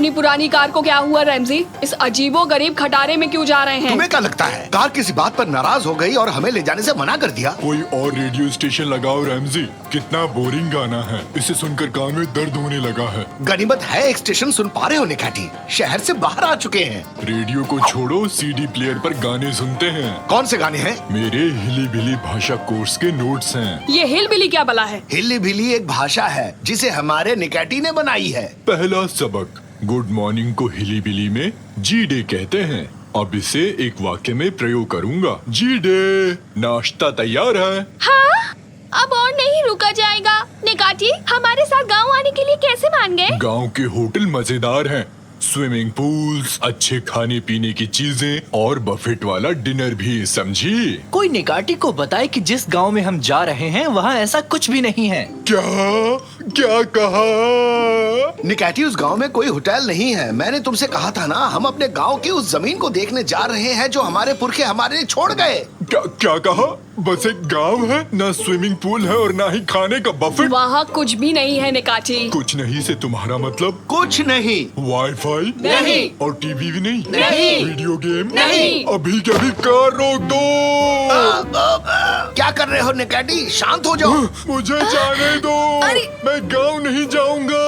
अपनी पुरानी कार को क्या हुआ रैमजी? इस अजीबो गरीब खटारे में क्यों जा रहे हैं? तुम्हें क्या लगता है कार किसी बात पर नाराज हो गई और हमें ले जाने से मना कर दिया? कोई और रेडियो स्टेशन लगाओ रैमजी। कितना बोरिंग गाना है, इसे सुनकर कान में दर्द होने लगा है। गनीमत है एक स्टेशन सुन पा रहे हो निकाटी, शहर से बाहर आ चुके हैं। रेडियो को छोड़ो, सीडी प्लेयर पर गाने सुनते हैं। कौन से गाने हैं? मेरे हिली बिली भाषा कोर्स के नोट्स हैं। ये हिल बिली क्या बला है? हिली भिली एक भाषा है जिसे हमारे निकाटी ने बनाई है। पहला सबक, गुड मॉर्निंग को हिली बिली में जी डे कहते हैं। अब इसे एक वाक्य में प्रयोग करूंगा। जी डे, नाश्ता तैयार है? हाँ, अब और नहीं रुका जाएगा। निकाटी हमारे साथ गांव आने के लिए कैसे मान गए? गांव के होटल मजेदार हैं। स्विमिंग पूल्स, अच्छे खाने पीने की चीजें और बफेट वाला डिनर भी, समझी? कोई निकाटी को बताए कि जिस गांव में हम जा रहे हैं वहाँ ऐसा कुछ भी नहीं है। क्या क्या कहा? निकाटी, उस गांव में कोई होटल नहीं है। मैंने तुमसे कहा था ना, हम अपने गांव की उस जमीन को देखने जा रहे हैं जो हमारे पुरखे हमारे लिए छोड़ गए। क्या कहा? बस एक गांव है, ना स्विमिंग पूल है और ना ही खाने का बफेट। वहाँ कुछ भी नहीं है निकाटी। कुछ नहीं से तुम्हारा मतलब? कुछ नहीं। वाईफाई नहीं। और टीवी भी नहीं? नहीं। वीडियो गेम नहीं। अभी के अभी कार रोक दो। क्या कर रहे हो निकाटी? शांत हो जाओ। मुझे जाने दो। मैं गांव नहीं जाऊंगा।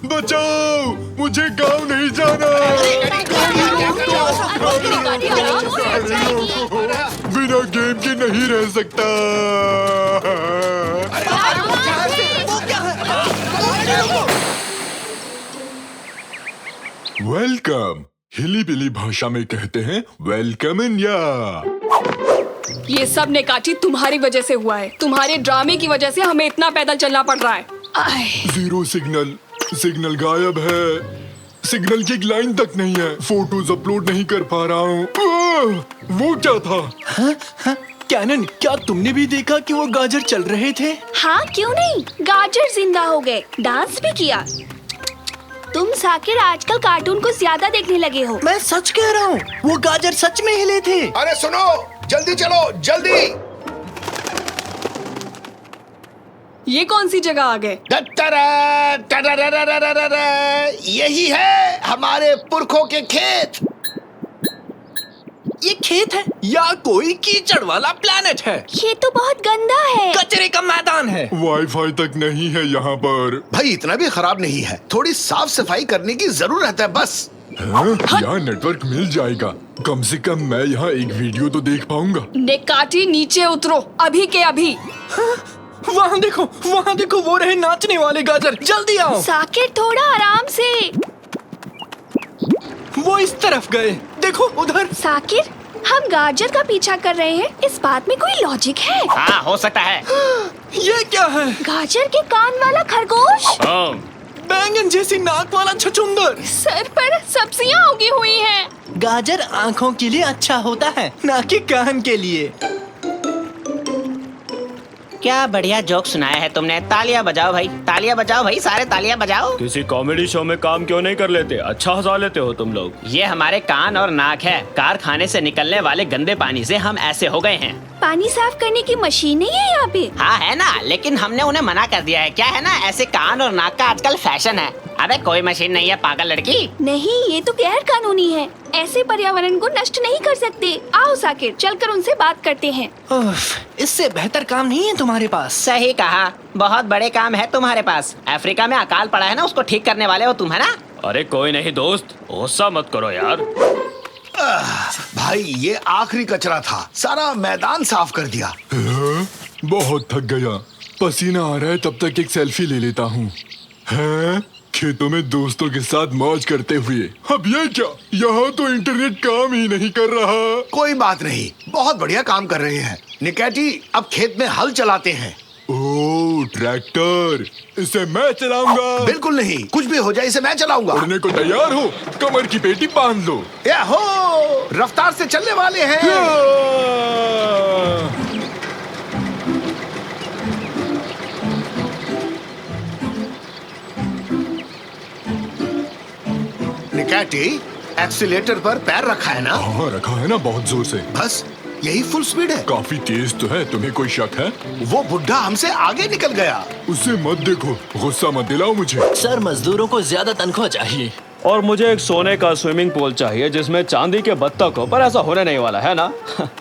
बचाओ, मुझे गांव नहीं जाना। बिना गेम के नहीं रह सकता। वेलकम, हिली बिली भाषा में कहते हैं वेलकम इंडिया। ये सब निकाटी तुम्हारी वजह से हुआ है। तुम्हारे ड्रामे की वजह से हमें इतना पैदल चलना पड़ रहा है। जीरो सिग्नल गायब है। सिग्नल की एक लाइन तक नहीं है। फोटोज अपलोड नहीं कर पा रहा हूँ। वो क्या था? कैनन, क्या तुमने भी देखा कि वो गाजर चल रहे थे? हाँ, क्यों नहीं, गाजर जिंदा हो गए, डांस भी किया। तुम साकिर आजकल कार्टून को ज्यादा देखने लगे हो। मैं सच कह रहा हूँ, वो गाजर सच में हिले थे। अरे सुनो, जल्दी चलो, जल्दी। ये कौन सी जगह आ गए? यही है हमारे पुरखों के खेत। ये खेत है या कोई कीचड़ वाला प्लेनेट है? ये तो बहुत गंदा है। कचरे का मैदान है। वाईफाई तक नहीं है यहाँ पर। भाई इतना भी खराब नहीं है, थोड़ी साफ सफाई करने की जरूरत है बस। यहाँ नेटवर्क मिल जाएगा। कम से कम मैं यहाँ एक वीडियो तो देख पाऊंगा। निकाटी नीचे उतरो, अभी के अभी। वहाँ देखो, वो रहे नाचने वाले गाजर। जल्दी आओ। साकिर थोड़ा आराम से। वो इस तरफ गए, देखो उधर। साकिर, हम गाजर का पीछा कर रहे हैं, इस बात में कोई लॉजिक है? हाँ, हो सकता है। ये क्या है? गाजर के कान वाला खरगोश, बैंगन जैसी नाक वाला छछूंदर। सर पर सब्जियां उगी हुई हैं। गाजर आँखों के लिए अच्छा होता है, ना कि कान के लिए। क्या बढ़िया जोक सुनाया है तुमने। तालियां बजाओ भाई, तालियां बजाओ भाई, सारे तालियां बजाओ। किसी कॉमेडी शो में काम क्यों नहीं कर लेते? अच्छा हंसा लेते हो तुम लोग। ये हमारे कान और नाक है। कारखाने से निकलने वाले गंदे पानी से हम ऐसे हो गए हैं। पानी साफ करने की मशीन नहीं है यहाँ पे? हाँ है ना, लेकिन हमने उन्हें मना कर दिया है। क्या है ना, ऐसे कान और नाक का आजकल फैशन है। अबे कोई मशीन नहीं है पागल लड़की। नहीं, ये तो गैर कानूनी है। ऐसे पर्यावरण को नष्ट नहीं कर सकते। आओ साकिर, चलकर उनसे बात करते हैं। इससे बेहतर काम नहीं है तुम्हारे पास? सही कहा, बहुत बड़े काम है तुम्हारे पास। अफ्रीका में अकाल पड़ा है ना, उसको ठीक करने वाले हो तुम, है ना? अरे कोई नहीं दोस्त, गुस्सा मत करो यार। भाई ये आखिरी कचरा था, सारा मैदान साफ कर दिया। बहुत थक गया, पसीना आ रहा है। तब तक एक सेल्फी ले लेता हूँ। खेतों में दोस्तों के साथ मौज करते हुए। अब ये क्या, यहाँ तो इंटरनेट काम ही नहीं कर रहा। कोई बात नहीं, बहुत बढ़िया काम कर रहे हैं निकाटी। अब खेत में हल चलाते हैं। ओह, ट्रैक्टर, इसे मैं चलाऊंगा। बिल्कुल नहीं, कुछ भी हो जाए इसे मैं चलाऊंगा। उड़ने को तैयार हो? कमर की पेटी बांध लो। याहो, रफ्तार से चलने वाले हैं। निकाटी, एक्सीलेटर पर पैर रखा है ना? हाँ रखा है ना, बहुत जोर से। बस यही फुल स्पीड है। काफी तेज तो है। तुम्हें कोई शक है? वो बुढ़ा हमसे आगे निकल गया। उसे मत देखो, गुस्सा मत दिलाओ मुझे। सर, मजदूरों को ज्यादा तनख्वाह चाहिए। और मुझे एक सोने का स्विमिंग पूल चाहिए जिसमें चांदी के बत्तख हो, पर ऐसा होने नहीं वाला है ना।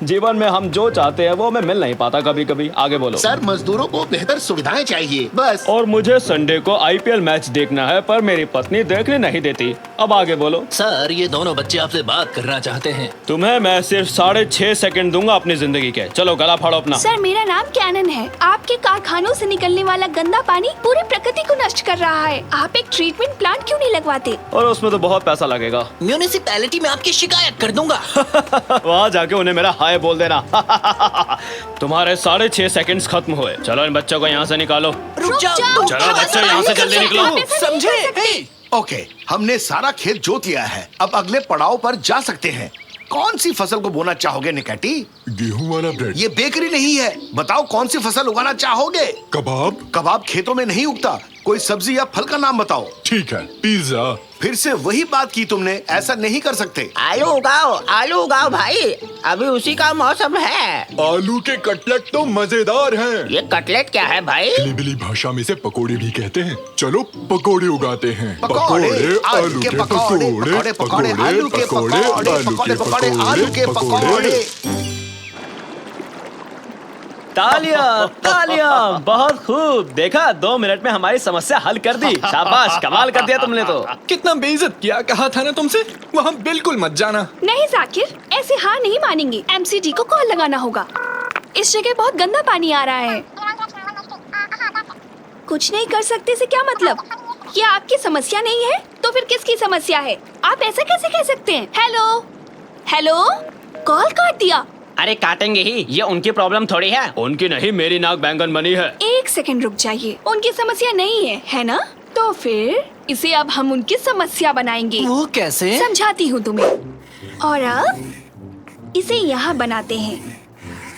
जीवन में हम जो चाहते हैं वो हमें मिल नहीं पाता कभी कभी। आगे बोलो। सर, मजदूरों को बेहतर सुविधाएं चाहिए, बस। और मुझे संडे को आईपीएल मैच देखना है, पर मेरी पत्नी देखने नहीं देती। अब आगे बोलो। सर, ये दोनों बच्चे आपसे बात करना चाहते हैं। तुम्हें मैं सिर्फ 6.5 सेकंड दूंगा अपनी जिंदगी के। चलो गला फाड़ो अपना। सर, मेरा नाम कैनन है। आपके कारखानों से निकलने वाला गंदा पानी पूरी प्रकृति को नष्ट कर रहा है। आप एक ट्रीटमेंट प्लांट क्यों नहीं लगवाते? और उसमें तो बहुत पैसा लगेगा। म्यूनिसिपैलिटी में आपकी शिकायत कर दूंगा। वहाँ जाके उन्हें मेरा हाय बोल देना। तुम्हारे 6.5 सेकंड्स खत्म हुए। चलो इन बच्चों को यहाँ से निकालो। रुक जाओ। चलो बच्चों, यहाँ से जल्दी निकलो। समझे? हे! ओके, हमने सारा खेत जोत लिया है। अब अगले पड़ाव पर जा सकते हैं। कौन सी फसल को बोना चाहोगे निकैटी? गेहूं वाला ब्रेड। ये बेकरी नहीं है। बताओ कौन सी फसल उगाना चाहोगे? कबाब। कबाब खेतों में नहीं उगता। कोई सब्जी या फल का नाम बताओ। ठीक है, पिज्जा। फिर से वही बात की तुमने। ऐसा नहीं कर सकते। आलू उगाओ भाई, अभी उसी का मौसम है। आलू के कटलेट तो मजेदार हैं। ये कटलेट क्या है भाई? हिलीबिली भाषा में से पकोड़े भी कहते हैं। चलो पकोड़े उगाते हैं। पकोड़े, आलू के पकोड़े, पकोड़े, पकोड़े, आलू के पकोड़े, पकोड़े, पकोड़े, आलू के पकोड़े। तालियां तालियां, बहुत खूब। देखा, 2 मिनट में हमारी समस्या हल कर दी। शाबाश, कमाल कर दिया तुमने तो। कितना बेइज्जत किया। कहा था ना तुमसे, वहाँ बिल्कुल मत जाना। नहीं जाकिर, ऐसे हार नहीं मानेंगे। एमसीडी को कॉल लगाना होगा। इस जगह बहुत गंदा पानी आ रहा है। कुछ नहीं कर सकते से क्या मतलब? ये आपकी समस्या नहीं है तो फिर किसकी समस्या है? आप ऐसा कैसे कह सकते हैं? हेलो हेलो, कॉल काट दिया। अरे काटेंगे ही, ये उनकी प्रॉब्लम थोड़ी है। उनकी नहीं, मेरी नाक बैंगन बनी है। 1 सेकंड रुक जाइए। उनकी समस्या नहीं है ना? तो फिर इसे अब हम उनकी समस्या बनाएंगे। वो कैसे? समझाती हूँ तुम्हें। और अब इसे यहाँ बनाते हैं।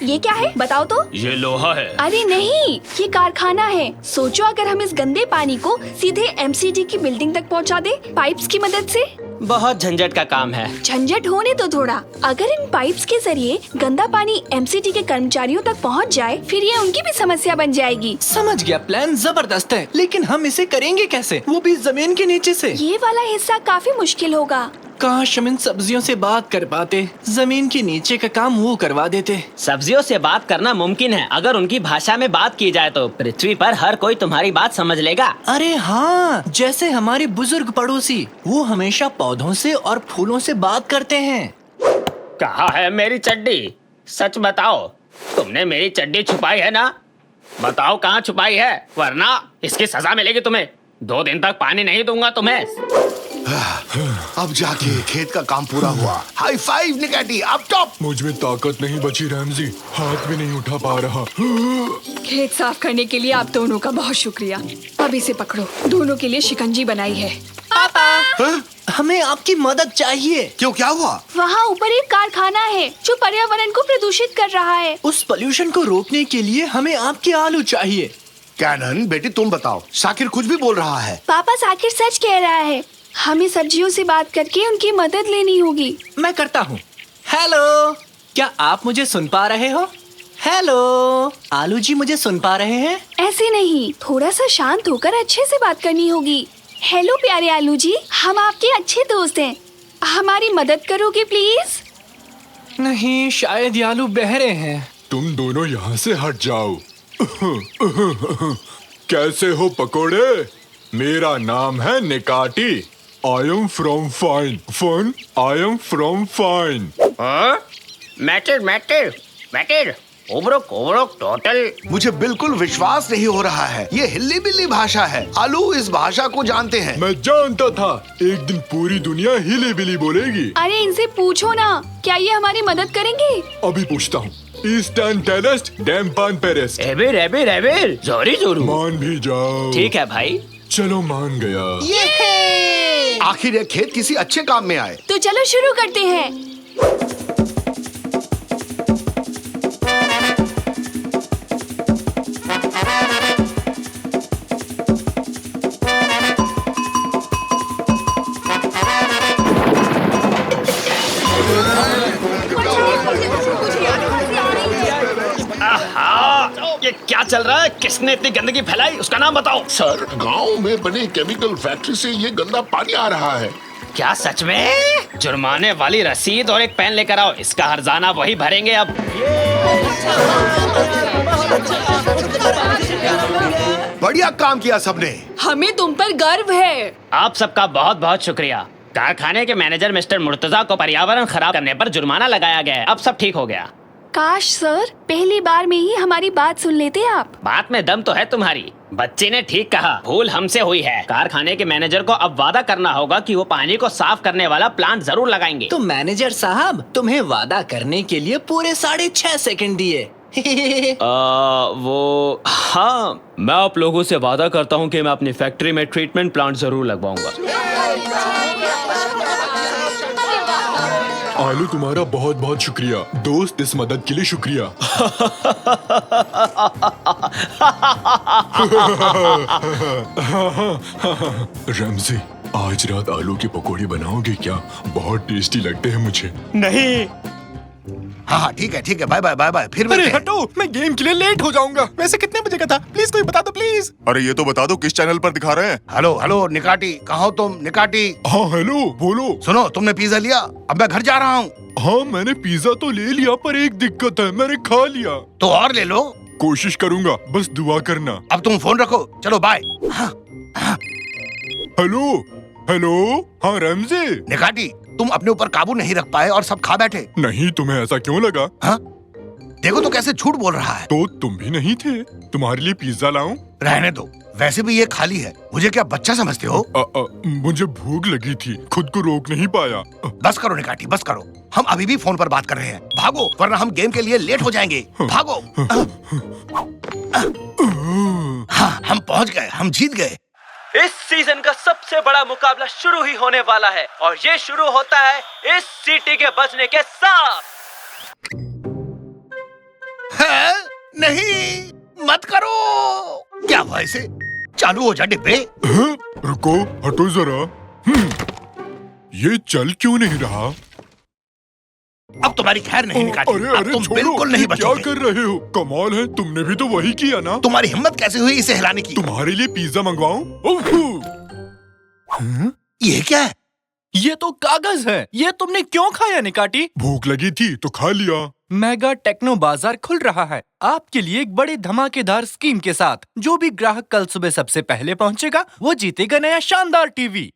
ये क्या है बताओ तो? ये लोहा है। अरे नहीं, ये कारखाना है। सोचो अगर हम इस गंदे पानी को सीधे एमसीडी की बिल्डिंग तक पहुँचा दे पाइप्स की मदद से। बहुत झंझट का काम है। झंझट होने तो थोड़ा। अगर इन पाइप्स के जरिए गंदा पानी एमसीडी के कर्मचारियों तक पहुंच जाए, फिर ये उनकी भी समस्या बन जाएगी। समझ गया, प्लान जबरदस्त है, लेकिन हम इसे करेंगे कैसे? वो भी जमीन के नीचे से। ये वाला हिस्सा काफी मुश्किल होगा। काश हम इन सब्जियों से बात कर पाते। जमीन के नीचे का काम वो करवा देते। सब्जियों से बात करना मुमकिन है अगर उनकी भाषा में बात की जाए तो। पृथ्वी पर हर कोई तुम्हारी बात समझ लेगा। अरे हाँ, जैसे हमारे बुजुर्ग पड़ोसी, वो हमेशा पौधों से और फूलों से बात करते हैं। कहाँ है मेरी चड्डी? सच बताओ, तुमने मेरी चड्डी छुपाई है ना? बताओ कहाँ छुपाई है, वरना इसकी सजा मिलेगी तुम्हें। 2 दिन तक पानी नहीं दूंगा तुम्हें। अब जाके खेत का काम पूरा हुआ। हाई फाइव निकैटी, अब टॉप। मुझ में ताकत नहीं बची रैमजी, हाथ भी नहीं उठा पा रहा। खेत साफ करने के लिए आप दोनों का बहुत शुक्रिया। अब इसे पकड़ो, दोनों के लिए शिकंजी बनाई है। पापा, हमें आपकी मदद चाहिए। क्यों, क्या हुआ? वहाँ ऊपर एक कारखाना है जो पर्यावरण को प्रदूषित कर रहा है। उस पोल्यूशन को रोकने के लिए हमें आपके आलू चाहिए। कैनन बेटी, तुम बताओ। शाकिर कुछ भी बोल रहा है। पापा, साकिर सच कह रहा है। हमें सब्जियों से बात करके उनकी मदद लेनी होगी। मैं करता हूँ। हेलो, क्या आप मुझे सुन पा रहे हो? हेलो, आलू जी मुझे सुन पा रहे हैं? ऐसे नहीं, थोड़ा सा शांत होकर अच्छे से बात करनी होगी। हेलो प्यारे आलू जी, हम आपके अच्छे दोस्त हैं। हमारी मदद करोगे प्लीज? नहीं, शायद ये आलू बहरे हैं। तुम दोनों यहाँ से हट जाओ। कैसे हो पकोड़े? मेरा नाम है Nikati. I am from fine. Fun. I am from fine. Matter ओब्रोक टोटल। मुझे बिल्कुल विश्वास नहीं हो रहा है। ये हिल्ली बिल्ली भाषा है। आलू इस भाषा को जानते हैं। मैं जानता था एक दिन पूरी दुनिया हिली बिली बोलेगी। अरे इनसे पूछो ना, क्या ये हमारी मदद करेंगे? अभी पूछता हूँ। ईस्टर्न टेरेस्ट डैम्पान पेरेस्ट। एबिर जोरी जोरू। मान भी जाओ। ठीक है भाई। चलो मान गया। आखिर ये खेत किसी अच्छे काम में आए। तो चलो शुरू करते हैं। ये क्या चल रहा है? किसने इतनी गंदगी फैलाई? उसका नाम बताओ। सर, गांव में बने केमिकल फैक्ट्री से ये गंदा पानी आ रहा है। क्या सच में? जुर्माने वाली रसीद और एक पेन लेकर आओ, इसका हर्जाना वही भरेंगे अब। बढ़िया काम किया सबने। हमें तुम पर गर्व है। आप सबका बहुत बहुत शुक्रिया। कारखाने के मैनेजर मिस्टर मुर्तजा को पर्यावरण खराब करने पर जुर्माना लगाया गया है। अब सब ठीक हो गया। काश सर पहली बार में ही हमारी बात सुन लेते आप। बात में दम तो है तुम्हारी। बच्ची ने ठीक कहा, भूल हमसे हुई है। कारखाने के मैनेजर को अब वादा करना होगा कि वो पानी को साफ करने वाला प्लांट जरूर लगाएंगे। तो मैनेजर साहब तुम्हें वादा करने के लिए पूरे 6.5 सेकंड दिए। वो हाँ, मैं आप लोगों से वादा करता हूँ कि मैं अपनी फैक्ट्री में ट्रीटमेंट प्लांट जरूर लगवाऊंगा। आलू तुम्हारा बहुत बहुत शुक्रिया दोस्त, इस मदद के लिए शुक्रिया। रमजी, आज रात आलू की पकौड़ी बनाओगे क्या? बहुत टेस्टी लगते हैं मुझे। नहीं। हाँ ठीक है, बाय बाय बाय बाय, फिर मिलते हैं। हटो, मैं गेम के लिए लेट हो जाऊंगा। वैसे कितने बजे का था? प्लीज कोई बता दो प्लीज। अरे ये तो बता दो किस चैनल पर दिखा रहे हैं? हेलो निकाटी, कहाँ हो तुम? निकाटी हाँ हेलो, बोलो। सुनो, तुमने पिज्जा लिया? अब मैं घर जा रहा हूँ। हाँ मैंने पिज्जा तो ले लिया, पर एक दिक्कत है, मैंने खा लिया। तो और ले लो। कोशिश करूंगा, बस दुआ करना। अब तुम फोन रखो, चलो बाय। हेलो, हाँ रमजी। निकाटी, तुम अपने ऊपर काबू नहीं रख पाए और सब खा बैठे। नहीं, तुम्हें ऐसा क्यों लगा? हाँ? देखो तो कैसे झूठ बोल रहा है। तो तुम भी नहीं थे? तुम्हारे लिए पिज्जा लाऊं? रहने दो, वैसे भी ये खाली है। मुझे क्या बच्चा समझते हो? मुझे भूख लगी थी, खुद को रोक नहीं पाया। बस करो निकाटी, बस करो। हम अभी भी फोन पर बात कर रहे हैं। भागो, वरना हम गेम के लिए लेट हो जाएंगे। भागो। हाँ, हम पहुंच गए, हम जीत गए। इस सीजन का सबसे बड़ा मुकाबला शुरू ही होने वाला है और ये शुरू होता है इस सीटी के बजने के साथ। है? नहीं, मत करो। क्या हुआ इसे? चालू हो जा डिब्बे। रुको, हटो जरा। ये चल क्यों नहीं रहा? अब तुम्हारी खैर नहीं निकाटी। अब तुम छोड़ो, बिल्कुल नहीं क्या बचोगे। कर रहे हो? कमाल है, तुमने भी तो वही किया ना। तुम्हारी हिम्मत कैसे हुई इसे हिलाने की? तुम्हारे लिए पिज्जा मंगवाऊं? ये क्या है? ये तो कागज है। ये तुमने क्यों खाया निकाटी? भूख लगी थी तो खा लिया। मेगा टेक्नो बाजार खुल रहा है आपके लिए एक बड़े धमाकेदार स्कीम के साथ। जो भी ग्राहक कल सुबह सबसे पहले पहुंचेगा वो जीतेगा नया शानदार टीवी,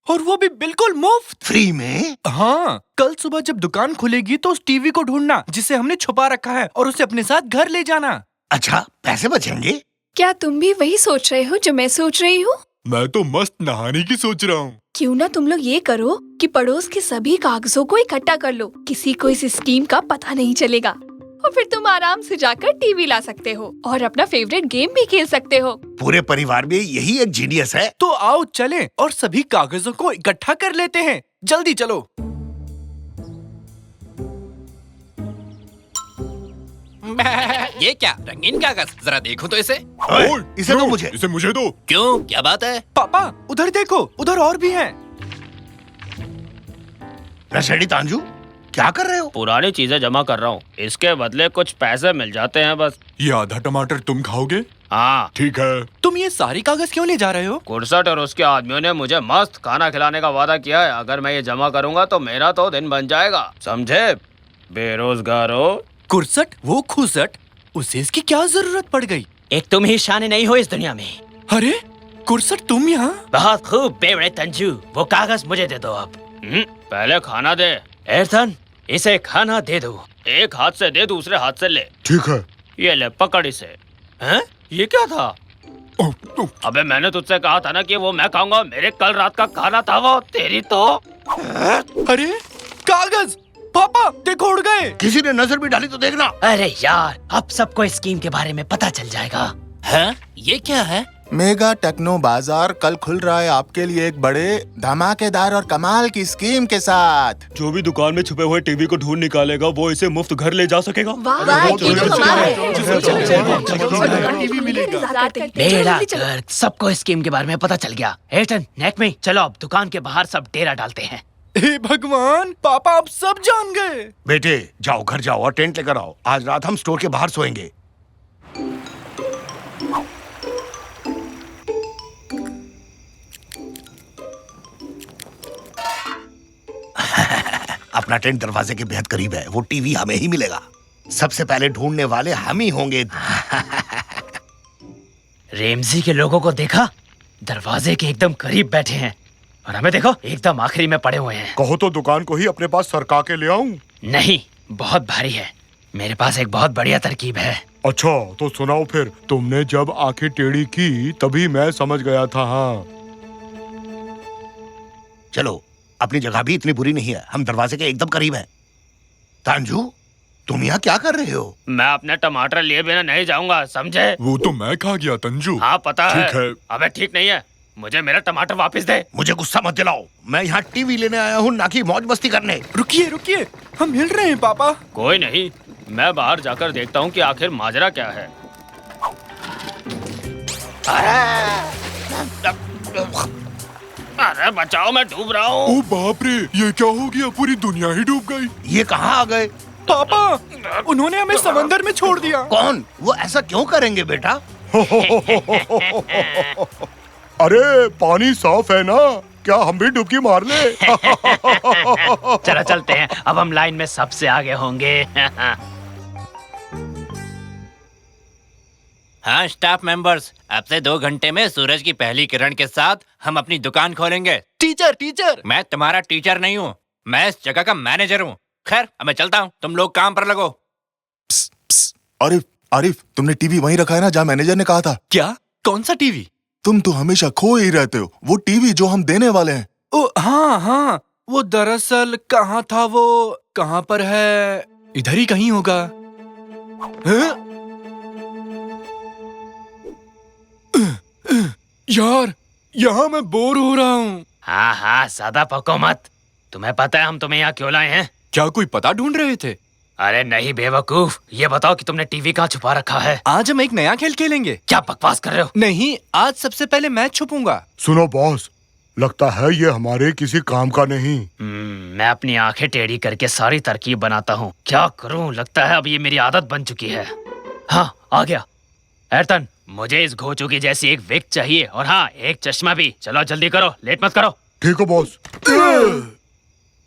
और वो भी बिल्कुल मुफ्त। फ्री में? हाँ, कल सुबह जब दुकान खुलेगी तो उस टीवी को ढूंढना जिसे हमने छुपा रखा है और उसे अपने साथ घर ले जाना। अच्छा, पैसे बचेंगे? क्या तुम भी वही सोच रहे हो जो मैं सोच रही हूँ? मैं तो मस्त नहाने की सोच रहा हूँ। क्यों ना तुम लोग ये करो कि पड़ोस के सभी कागजों को इकट्ठा कर लो। किसी को इस स्कीम का पता नहीं चलेगा और फिर तुम आराम से जाकर टीवी ला सकते हो और अपना फेवरेट गेम भी खेल सकते हो। पूरे परिवार में यही एक जीनियस है। तो आओ चलें और सभी कागजों को इकट्ठा कर लेते हैं। जल्दी चलो। ये क्या रंगीन कागज? जरा देखो तो इसे। ओए, इसे दो क्यों? मुझे। इसे मुझे दो। क्यों, क्या बात है? पापा उधर देखो, उधर और भी हैं। रशेडी तांजू, क्या कर रहे हो? पुरानी चीजें जमा कर रहा हूँ, इसके बदले कुछ पैसे मिल जाते हैं बस। ये आधा टमाटर तुम खाओगे? हाँ। ठीक है। तुम ये सारी कागज क्यों ले जा रहे हो? कुर्सट और उसके आदमियों ने मुझे मस्त खाना खिलाने का वादा किया है। अगर मैं ये जमा करूंगा तो मेरा तो दिन बन जाएगा, समझे बेरोजगारों। कुर्सट, वो खुसट, उसे इसकी क्या जरूरत पड़ गई? एक तुम ही शान नहीं हो इस दुनिया में। अरे कुर्सट, तुम यहाँ? बहुत खूब बेवड़े तंजू, वो कागज मुझे दे दो अब। पहले खाना दे। एर्थन, इसे खाना दे दो। एक हाथ से दे, दूसरे हाथ से ले। ठीक है। ये ले, पकड़ इसे। हैं? ये क्या था? अबे मैंने तुझसे कहा था ना कि वो मैं खाऊंगा। मेरे कल रात का खाना था वो। तेरी तो। अरे कागज! पापा देखो, उड़ गए। किसी ने नजर भी डाली तो देखना। अरे यार, अब सबको इस स्कीम के बारे में पता चल जाएगा। हैं? ये क्या है? मेगा टेक्नो बाजार कल खुल रहा है आपके लिए एक बड़े धमाकेदार और कमाल की स्कीम के साथ। जो भी दुकान में छुपे हुए टीवी को ढूंढ निकालेगा वो इसे मुफ्त घर ले जा सकेगा। वाह, ये तो कमाल है। टीवी मिलेगा। बेड़ा गर्क, सबको इस स्कीम के बारे में पता चल गया। एटन, नेकमी, चलो अब दुकान के बाहर सब डेरा डालते हैं। हे भगवान, पापा अब सब जान गए। बेटे जाओ, घर जाओ और टेंट लेकर आओ। आज रात हम स्टोर के बाहर सोएंगे। अपना टेंट दरवाजे के बेहद करीब है, वो टीवी हमें ही मिलेगा। सबसे पहले ढूंढने वाले हम ही होंगे। रेमजी के लोगों को देखा, दरवाजे के एकदम करीब बैठे हैं और हमें देखो एकदम आखिरी में पड़े हुए हैं। कहो तो दुकान को ही अपने पास सरका के ले आऊं। नहीं, बहुत भारी है। मेरे पास एक बहुत बढ़िया तरकीब है। अच्छा तो सुनाओ फिर। तुमने जब आंखें टेढ़ी की तभी मैं समझ गया था। हाँ चलो, अपनी जगह भी इतनी बुरी नहीं है, हम दरवाजे के एकदम करीब हैं। तांजू, तुम यहाँ क्या कर रहे हो? मैं अपने टमाटर लिए बिना नहीं जाऊंगा, समझे? वो तो मैं खा गया तंजू। हाँ पता है। ठीक है। अबे ठीक नहीं है, मुझे मेरा टमाटर वापस दे। मुझे गुस्सा मत दिलाओ, मैं यहाँ टीवी लेने आया हूँ, ना कि मौज मस्ती करने। रुकिए रुकिए, हम हिल रहे हैं पापा। कोई नहीं, मैं बाहर जाकर देखता हूँ कि आखिर माजरा क्या है। अरे बचाओ, मैं डूब रहा हूँ। ओ बाप रे, ये क्या हो गया? पूरी दुनिया ही डूब गई। ये कहाँ आ गए? पापा, उन्होंने हमें समंदर में छोड़ दिया। कौन? वो ऐसा क्यों करेंगे बेटा? अरे पानी साफ है ना, क्या हम भी डुबकी मार ले? चलो चलते हैं, अब हम लाइन में सबसे आगे होंगे। हाँ स्टाफ मेंबर्स, अब से 2 घंटे में सूरज की पहली किरण के साथ हम अपनी दुकान खोलेंगे। टीचर, मैं तुम्हारा टीचर नहीं हूँ, मैं इस जगह का मैनेजर हूँ। खैर अब मैं चलता हूँ, तुम लोग काम पर लगो। आरिफ, तुमने टीवी वहीं रखा है ना जहाँ मैनेजर ने कहा था? क्या? कौन सा टीवी? तुम तो हमेशा खो ही रहते हो। वो टीवी जो हम देने वाले हैं। ओ हाँ, वो दरअसल कहाँ था, वो कहाँ पर है? इधर ही कहीं होगा। हाँ? यार, यहाँ मैं बोर हो रहा हूँ। हाँ हाँ, ज्यादा पको मत। तुम्हें पता है हम तुम्हें यहाँ क्यों लाए हैं? क्या कोई पता ढूंढ रहे थे? अरे नहीं बेवकूफ, ये बताओ कि तुमने टीवी कहाँ छुपा रखा है? आज हम एक नया खेल खेलेंगे। क्या बकवास कर रहे हो? नहीं, आज सबसे पहले मैं छुपूंगा। सुनो बॉस, लगता है ये हमारे किसी काम का नहीं। मैं अपनी आंखें टेढ़ी करके सारी तरकीब बनाता हूँ। क्या करूँ, लगता है अब ये मेरी आदत बन चुकी है। हाँ आ गया। एयरटन, मुझे इस घोचू की जैसी एक विग चाहिए, और हाँ एक चश्मा भी। चलो जल्दी करो, लेट मत करो। ठीक है बॉस।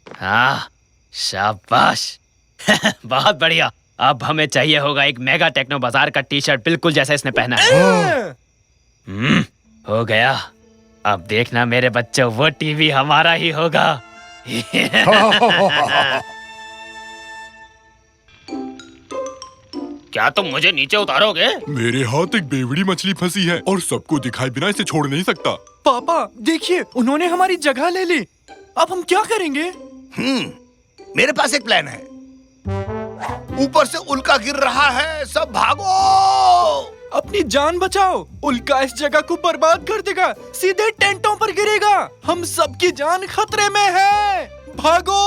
हाँ शाबाश। बहुत बढ़िया। अब हमें चाहिए होगा एक मेगा टेक्नो बाजार का टी शर्ट, बिल्कुल जैसा इसने पहना है। हो गया। अब देखना मेरे बच्चों, वो टीवी हमारा ही होगा। क्या तुम मुझे नीचे उतारोगे? मेरे हाथ एक बेवड़ी मछली फंसी है और सबको दिखाई बिना इसे छोड़ नहीं सकता। पापा देखिए, उन्होंने हमारी जगह ले ली। अब हम क्या करेंगे? मेरे पास एक प्लान है। ऊपर से उल्का गिर रहा है, सब भागो। अपनी जान बचाओ, उल्का इस जगह को बर्बाद कर देगा, सीधे टेंटों पर गिरेगा। हम सबकी जान खतरे में है, भागो।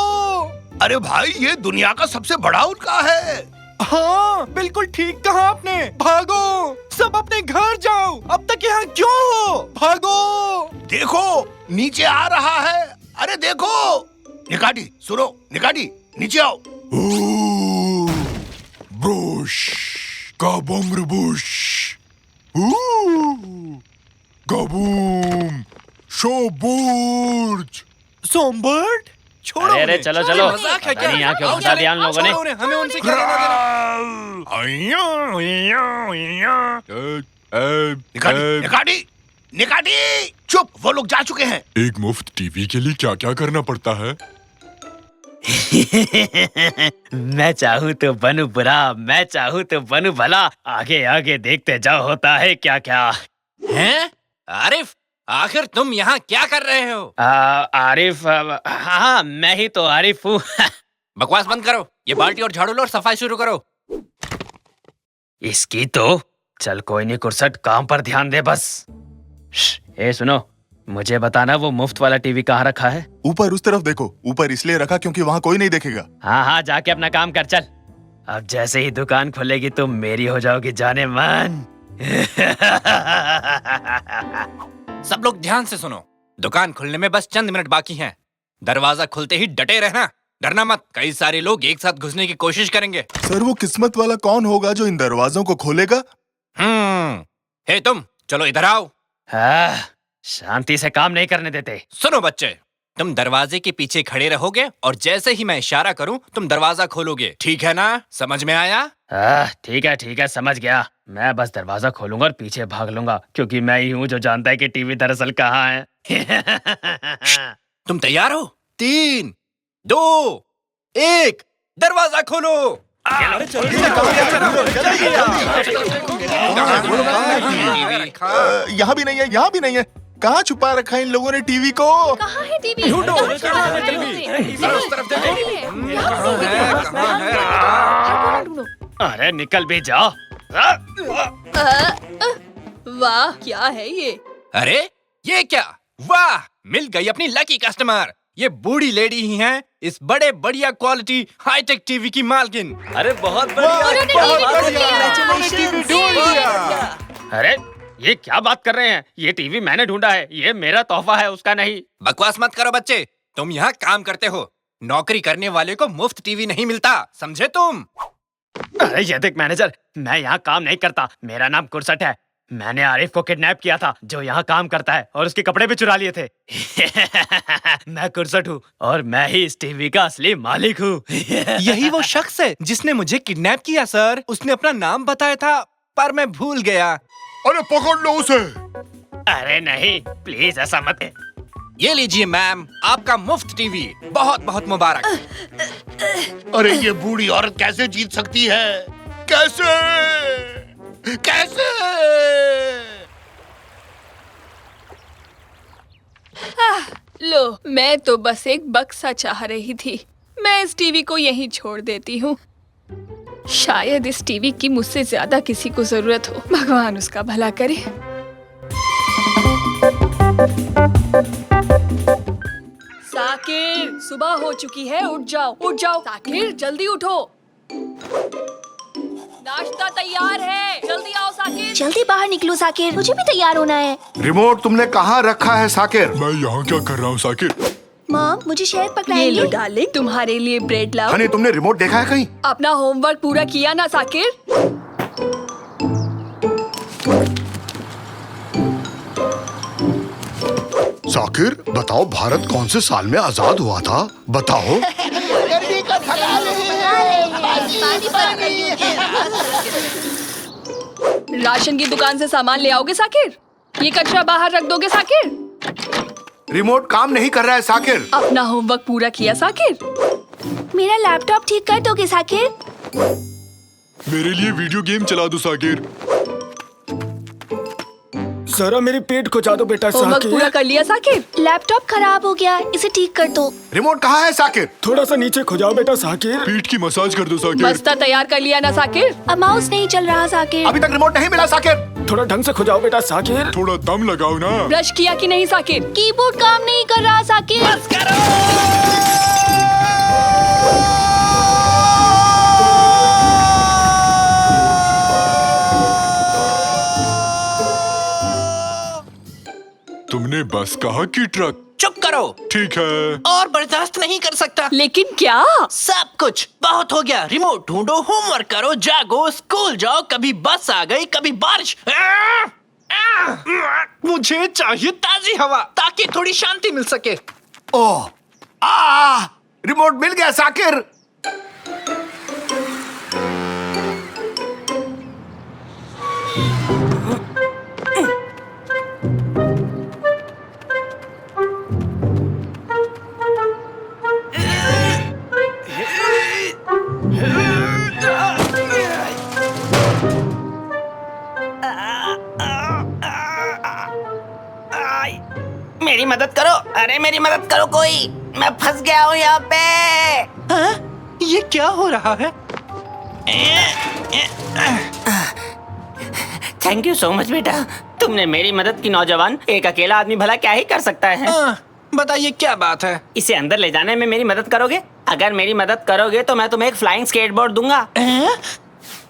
अरे भाई, ये दुनिया का सबसे बड़ा उल्का है। हाँ बिल्कुल ठीक कहा आपने, भागो। सब अपने घर जाओ, अब तक यहाँ क्यों हो? भागो। देखो नीचे आ रहा है, अरे देखो। निकाटी सुनो, निकाटी नीचे आओ। ब्रूश काबूम रुबूश, काबूम शोबूर्ज। सोमबर्ड, छोड़ो अरे उन्हें। चलो चलो, मजाक है पता क्या? नहीं यहाँ क्यों आओ फंसा चले, दिया उन लोगों ने। छोड़ो उन्हें, हमें उनसे क्या लेना देना। निकाटी, निकाटी चुप, वो लोग जा चुके हैं। एक मुफ्त टीवी के लिए क्या क्या करना पड़ता है? मैं चाहूँ तो बनूं बुरा, मैं चाहूँ तो बनूं भला। आगे आगे देखते जाओ होता है क्या क्या। हैं? आरिफ, आखिर तुम यहाँ क्या कर रहे हो? आरिफ, हाँ मैं ही तो आरिफ हूँ। बकवास बंद करो, ये बाल्टी और झाड़ू लो और सफाई शुरू करो। इसकी तो चल कोई नहीं कुर्सट, काम पर ध्यान दे बस। ए सुनो, मुझे बताना वो मुफ्त वाला टीवी कहाँ रखा है? ऊपर उस तरफ देखो। ऊपर इसलिए रखा क्योंकि वहाँ कोई नहीं देखेगा। हाँ हाँ, जाके अपना काम कर चल। अब जैसे ही दुकान खुलेगी तुम मेरी हो जाओगी जाने मन। सब लोग ध्यान से सुनो, दुकान खुलने में बस चंद मिनट बाकी हैं। दरवाजा खुलते ही डटे रहना, डरना मत। कई सारे लोग एक साथ घुसने की कोशिश करेंगे। सर, वो किस्मत वाला कौन होगा जो इन दरवाजों को खोलेगा? हे तुम, चलो इधर आओ। हाँ, शांति से काम नहीं करने देते। सुनो बच्चे, तुम दरवाजे के पीछे खड़े रहोगे और जैसे ही मैं इशारा करूं तुम दरवाजा खोलोगे, ठीक है ना? समझ में आया? ठीक है, समझ गया। मैं बस दरवाजा खोलूंगा और पीछे भाग लूंगा, क्योंकि मैं ही हूँ जो जानता है कि टीवी दरअसल कहाँ है। तुम तैयार हो? 3, 2, 1, दरवाजा खोलो। यहाँ भी नहीं है, यहाँ भी नहीं है। कहाँ छुपा रखा है इन लोगों ने टीवी को? कहाँ है टीवी? ढूंढो। कहाँ छुपा रखा है टीवी। टीवी? उस तरफ देखो। कहाँ है? ढूंढो। अरे निकल भी जाओ। वाह, क्या है ये? अरे ये क्या? वाह, मिल गई अपनी लकी कस्टमर। ये बूढ़ी लेडी ही हैं इस बड़े बढ़िया क्वालिटी हाईटेक टीवी की मालकिन। अरे बहुत अरे ये क्या बात कर रहे हैं? ये टीवी मैंने ढूंढा है, ये मेरा तोहफा है, उसका नहीं। बकवास मत करो बच्चे, तुम यहाँ काम करते हो। नौकरी करने वाले को मुफ्त टीवी नहीं मिलता, समझे तुम? अरे ये देख मैनेजर, मैं यहाँ काम नहीं करता, मेरा नाम कुरसट है। मैंने आरिफ को किडनैप किया था जो यहाँ काम करता है, और उसके कपड़े भी चुरा लिए थे। मैं कुरसट हूँ और मैं ही इस टीवी का असली मालिक हूँ। यही वो शख्स है जिसने मुझे किडनैप किया सर। उसने अपना नाम बताया था पर मैं भूल गया। अरे पकड़ लो उसे। अरे नहीं, प्लीज ऐसा मत। ये लीजिए मैम, आपका मुफ्त टीवी। बहुत बहुत मुबारक। अरे ये बूढ़ी औरत कैसे जीत सकती है? कैसे? लो, मैं तो बस एक बक्सा चाह रही थी। मैं इस टीवी को यहीं छोड़ देती हूँ। शायद इस टीवी की मुझसे ज्यादा किसी को जरूरत हो। भगवान उसका भला करे। साकिर, सुबह हो चुकी है, उठ जाओ साकिर, जल्दी उठो। नाश्ता तैयार है, जल्दी आओ साकिर। जल्दी बाहर निकलो साकिर, मुझे भी तैयार होना है। रिमोट तुमने कहाँ रखा है साकिर? मैं यहाँ क्या कर रहा हूँ साकिर? मॉम, मुझे शहद ये पकड़ाएंगे? लो डार्लिंग, तुम्हारे लिए ब्रेड लाओ। हनी, तुमने रिमोट देखा है कहीं? अपना होमवर्क पूरा किया ना साकिर? साकिर, बताओ भारत कौन से साल में आजाद हुआ था? बताओ। राशन की दुकान से सामान ले आओगे साकिर? ये कचरा बाहर रख दोगे साकिर? रिमोट काम नहीं कर रहा है साकिर। अपना होमवर्क पूरा किया साकिर? मेरा लैपटॉप ठीक कर दोगे साकिर? मेरे लिए वीडियो गेम चला दो साकिर। जरा मेरी पेट खुजा दो बेटा होमवर्क पूरा कर लिया साकिर? लैपटॉप खराब हो गया, इसे ठीक कर दो। रिमोट कहाँ है साकिर? थोड़ा सा नीचे खुजाओ बेटा साकिर। पीठ की मसाज कर दो साकिर। बस्ता तैयार कर लिया ना साकिर? अब माउस नहीं चल रहा साकिर। अभी तक रिमोट नहीं मिला साकिर। थोड़ा ढंग से खुजाओ बेटा साकिर। थोड़ा दम लगाओ ना। ब्रश किया कि नहीं साकिर? कीबोर्ड काम नहीं कर रहा साकिर। तुमने बस कहा कि ट्रक? चुप करो, ठीक है। और बर्दाश्त नहीं कर सकता। लेकिन क्या? सब कुछ बहुत हो गया। रिमोट ढूंढो, होमवर्क करो, जागो, स्कूल जाओ। कभी बस आ गई, कभी बारिश। मुझे चाहिए ताजी हवा ताकि थोड़ी शांति मिल सके। ओह, रिमोट मिल गया साकिर। मेरी मदद करो, अरे मेरी मदद करो कोई, मैं फंस गया हूँ यहाँ पे। ये क्या हो रहा है? थैंक यू सो मच बेटा, तुमने मेरी मदद की। नौजवान, एक अकेला आदमी भला क्या ही कर सकता है। बताइए क्या बात है? इसे अंदर ले जाने में मेरी मदद करोगे? अगर मेरी मदद करोगे तो मैं तुम्हें एक फ्लाइंग स्केटबोर्ड दूंगा।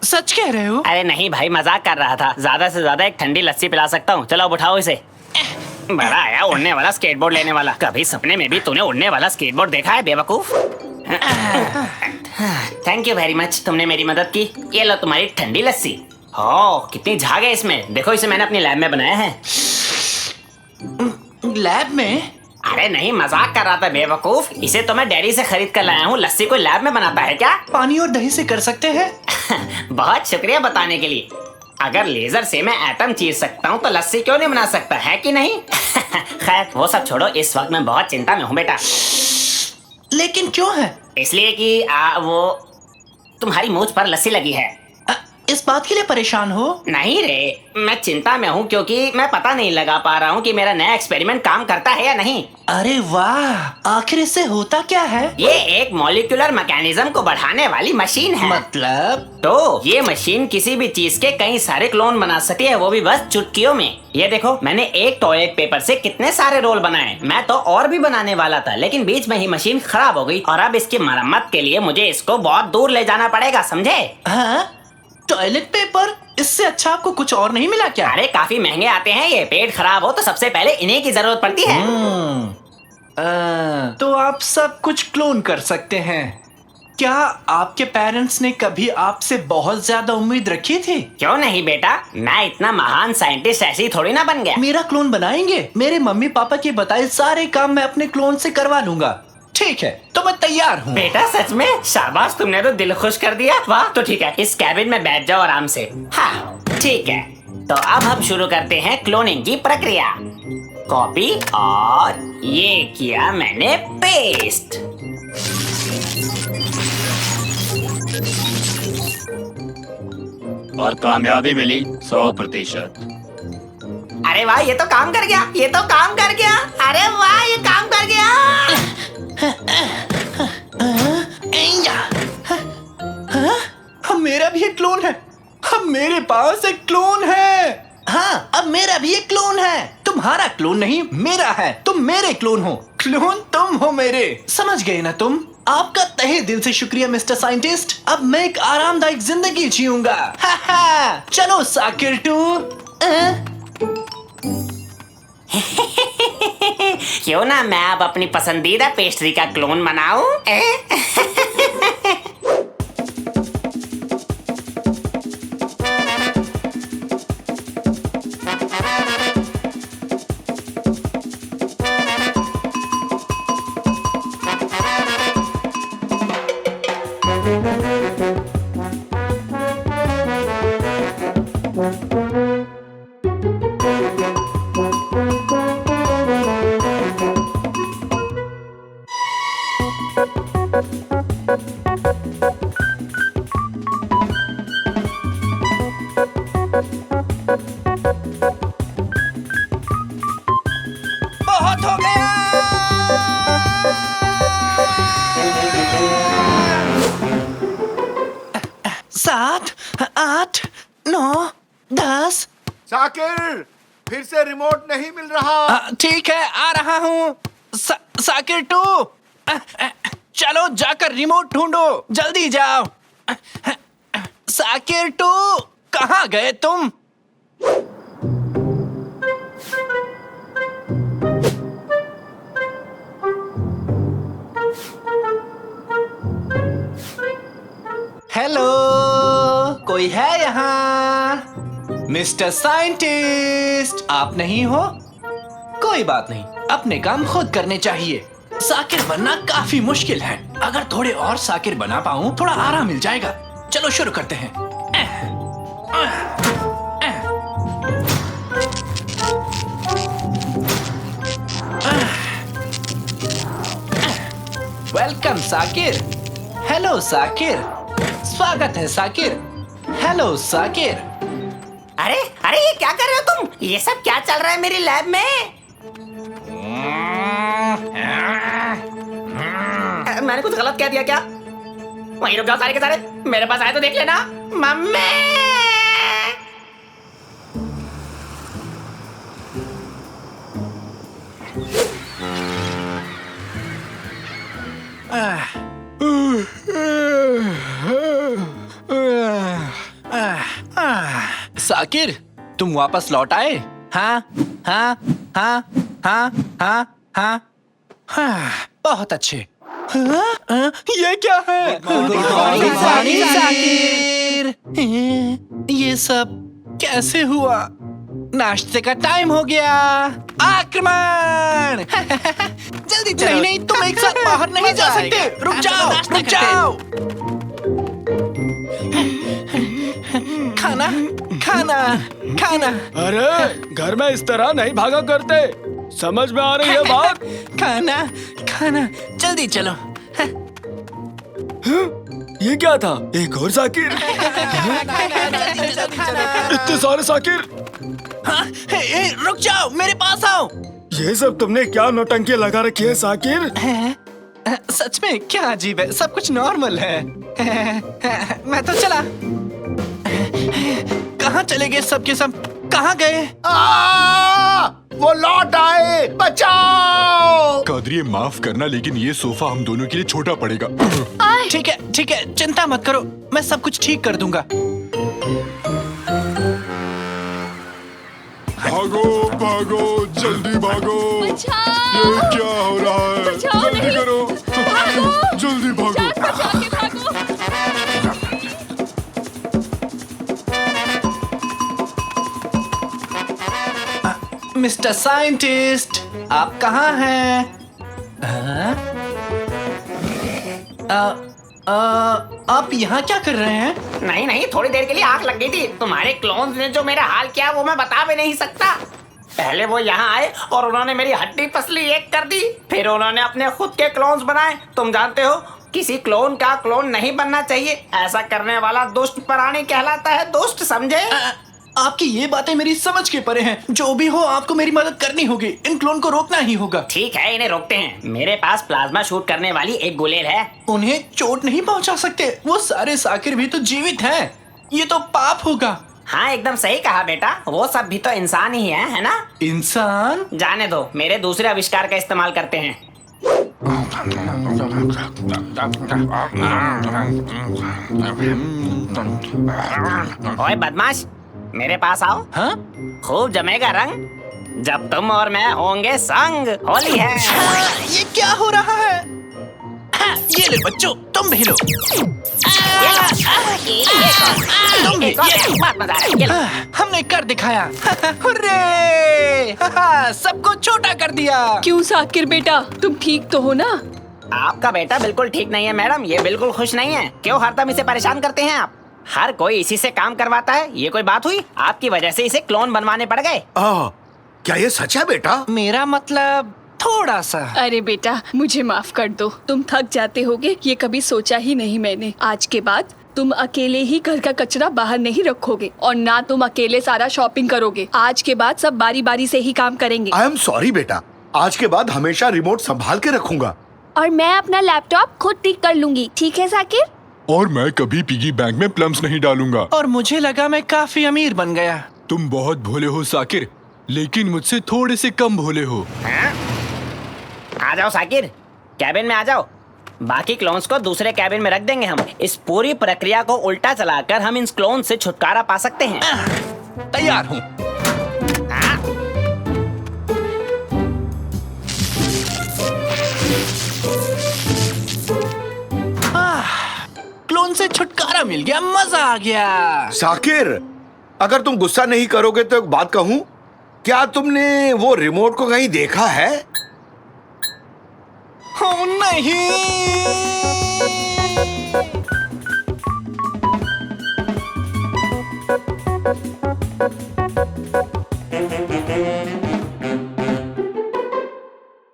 सच कह रहे हो? अरे नहीं भाई, मजाक कर रहा था। ज्यादा से ज्यादा एक ठंडी लस्सी पिला सकता हूँ। चलो उठाओ इसे। बड़ा आया उड़ने वाला स्केटबोर्ड लेने वाला। कभी सपने में भी तूने उड़ने वाला स्केटबोर्ड देखा है बेवकूफ? थैंक यू वेरी मच, तुमने मेरी मदद की। ये लो तुम्हारी ठंडी लस्सी। हो, कितनी झाग है इसमें। देखो, इसे मैंने अपनी लैब में बनाया है। लैब में? अरे नहीं, मजाक कर रहा था बेवकूफ। इसे तो मैं डेयरी से खरीद कर लाया हूँ। लस्सी कोई लैब में बनाता है क्या? पानी और दही से कर सकते हैं। बहुत शुक्रिया बताने के लिए। अगर लेजर से मैं एटम चीर सकता हूँ तो लस्सी क्यों नहीं बना सकता, है कि नहीं? खैर वो सब छोड़ो, इस वक्त मैं बहुत चिंता में हूँ बेटा। लेकिन क्यों है? इसलिए कि वो तुम्हारी मूंछ पर लस्सी लगी है। इस बात के लिए परेशान हो? नहीं रे, मैं चिंता में हूँ क्योंकि मैं पता नहीं लगा पा रहा हूँ कि मेरा नया एक्सपेरिमेंट काम करता है या नहीं। अरे वाह, आखिर इससे होता क्या है? ये एक मॉलिक्यूलर मैकेनिज्म को बढ़ाने वाली मशीन है। मतलब? तो ये मशीन किसी भी चीज के कई सारे क्लोन बना सकती है, वो भी बस चुटकियों में। ये देखो, मैंने एक टॉयलेट पेपर से कितने सारे रोल बनाए। मैं तो और भी बनाने वाला था, लेकिन बीच में ही मशीन खराब हो गई और अब इसकी मरम्मत के लिए मुझे इसको बहुत दूर ले जाना पड़ेगा, समझे? हाँ? Toilet paper? इससे अच्छा आपको कुछ और नहीं मिला क्या? अरे काफी महंगे आते हैं ये। पेट खराब हो तो सबसे पहले इन्हीं की जरूरत पड़ती है। तो आप सब कुछ क्लोन कर सकते हैं। क्या आपके पेरेंट्स ने कभी आपसे बहुत ज्यादा उम्मीद रखी थी? क्यों नहीं बेटा, मैं इतना महान साइंटिस्ट ऐसे ही थोड़ी ना बन गया। मेरा क्लोन बनाएंगे? मेरे मम्मी पापा के बताए सारे काम मैं अपने क्लोन से करवा लूंगा। ठीक है, तो मैं तैयार हूँ। बेटा सच में? शाबाश, तुमने तो दिल खुश कर दिया। वाह, तो ठीक है, इस कैबिन में बैठ जाओ आराम से। हाँ ठीक है, तो अब हम शुरू करते हैं क्लोनिंग की प्रक्रिया। कॉपी और ये किया मैंने पेस्ट। और कामयाबी मिली 100%। अरे वाह, ये तो काम कर गया, ये तो काम कर गया। अरे वाह, ये काम कर गया। अब मेरा भी एक क्लोन है। अब मेरे पास एक क्लोन है। हाँ, अब मेरा भी एक क्लोन है। तुम्हारा क्लोन नहीं, मेरा है। तुम मेरे क्लोन हो, क्लोन तुम हो मेरे। समझ गए ना तुम? आपका तहे दिल से शुक्रिया मिस्टर साइंटिस्ट। अब मैं एक आरामदायक जिंदगी जीऊंगा। चलो साकिर 2। क्यों ना मैं अब अपनी पसंदीदा पेस्ट्री का क्लोन बनाऊं? बहुत हो गया। 7, 8, 9, 10। साकिर, फिर से रिमोट नहीं मिल रहा। ठीक है, आ रहा हूँ। साकिर 2, चलो जाकर रिमोट ढूंढो, जल्दी जाओ। साकिर 2, कहाँ गए तुम? हेलो, कोई है यहाँ? मिस्टर साइंटिस्ट, आप नहीं हो? कोई बात नहीं, अपने काम खुद करने चाहिए। साकिर बनना काफी मुश्किल है। अगर थोड़े और साकिर बना पाऊं, थोड़ा आराम मिल जाएगा। चलो शुरू करते हैं। वेलकम साकिर। हेलो साकिर, स्वागत है साकिर। हेलो साकिर। अरे अरे, ये क्या कर रहे हो तुम? ये सब क्या चल रहा है मेरी लैब में? मैंने कुछ गलत कह दिया क्या? वहीं रुक जाओ सारे के सारे, मेरे पास आए तो देख लेना। मम्मी! साकिर, तुम वापस लौट आए? हाँ हाँ हाँ हाँ हाँ हाँ हाँ, बहुत अच्छे। ये क्या है? साकिर, ये सब कैसे हुआ? नाश्ते का टाइम हो गया। आक्रमण! जल्दी चलो। नहीं नहीं, तुम एक साथ बाहर नहीं जा सकते। रुक जाओ, रुक जाओ। खाना, खाना, खाना। अरे घर में इस तरह नहीं भागा करते, समझ में आ रही है बात? खाना, खाना, जल्दी चलो। ये क्या था? एक और साकिर? इतने सारे साकिर? रुक जाओ, मेरे पास आओ। ये सब तुमने क्या नौटंकी लगा रखी है साकिर? सच में क्या अजीब है, सब कुछ नॉर्मल है। मैं तो चला। कहाँ चले गए सबके सब? कहाँ गए? वो लौट आए, बचाओ! कादरी, माफ करना, लेकिन ये सोफा हम दोनों के लिए छोटा पड़ेगा। ठीक है, ठीक है, चिंता मत करो, मैं सब कुछ ठीक कर दूंगा। भागो भागो, जल्दी भागो। ये क्या हो रहा है? जल्दी करो, जल्दी भागो। मिस्टर साइंटिस्ट, आप कहाँ हैं? आप यहाँ क्या कर रहे हैं? नहीं नहीं, थोड़ी देर के लिए आग लग गई थी। तुम्हारे क्लोन्स ने जो मेरा हाल किया वो मैं बता भी नहीं सकता। पहले वो यहाँ आए और उन्होंने मेरी हड्डी पसली एक कर दी, फिर उन्होंने अपने खुद के क्लोन्स बनाए। तुम जानते हो, किसी क्लोन का क्लोन नहीं बनना चाहिए। ऐसा करने वाला दुष्ट प्राणी कहलाता है, दुष्ट, समझे? आपकी ये बातें मेरी समझ के परे हैं। जो भी हो, आपको मेरी मदद करनी होगी। इन क्लोन को रोकना ही होगा। ठीक है, इन्हें रोकते हैं। मेरे पास प्लाज्मा शूट करने वाली एक गुलेल है। उन्हें चोट नहीं पहुंचा सकते, वो सारे साकिर भी तो जीवित हैं। ये तो पाप होगा। हाँ, एकदम सही कहा बेटा, वो सब भी तो इंसान ही है ना? इंसान? जाने दो, मेरे दूसरे आविष्कार का इस्तेमाल करते हैं। ओए बदमाश, मेरे पास आओ। हाँ? खूब जमेगा रंग जब तुम और मैं होंगे संग। होली है। ये क्या हो रहा है? ये ले बच्चों, तुम भी लो। हमने कर दिखाया। हुर्रे! सबको छोटा कर दिया। क्यों साकिर बेटा, तुम ठीक तो हो ना? आपका बेटा बिल्कुल ठीक नहीं है मैडम, ये बिल्कुल खुश नहीं है। क्यों हरदम इसे परेशान करते हैं आप? हर कोई इसी से काम करवाता है। ये कोई बात हुई? आपकी वजह से इसे क्लोन बनवाने पड़ गए। क्या ये सच है बेटा? मेरा मतलब थोड़ा सा। अरे बेटा, मुझे माफ कर दो, तुम थक जाते होगे, ये कभी सोचा ही नहीं मैंने। आज के बाद तुम अकेले ही घर का कचरा बाहर नहीं रखोगे और ना तुम अकेले सारा शॉपिंग करोगे। आज के बाद सब बारी बारी से ही काम करेंगे। आई एम सॉरी बेटा, आज के बाद हमेशा रिमोट संभाल के रखूंगा। और मैं अपना लैपटॉप खुद ठीक कर लूंगी, ठीक है साकिर? और मैं कभी पिगी बैंक में प्लम्स नहीं डालूंगा। और मुझे लगा मैं काफी अमीर बन गया। तुम बहुत भोले हो साकिर, लेकिन मुझसे थोड़े से कम भोले हो। आ जाओ साकिर, कैबिन में आ जाओ। बाकी क्लोन्स को दूसरे कैबिन में रख देंगे हम। इस पूरी प्रक्रिया को उल्टा चलाकर हम इन क्लोन से छुटकारा पा सकते हैं। तैयार हूँ। क्लोन से छुटकारा मिल गया, मजा आ गया। साकिर, अगर तुम गुस्सा नहीं करोगे तो एक बात कहूं, क्या तुमने वो रिमोट को कहीं देखा है? नहीं।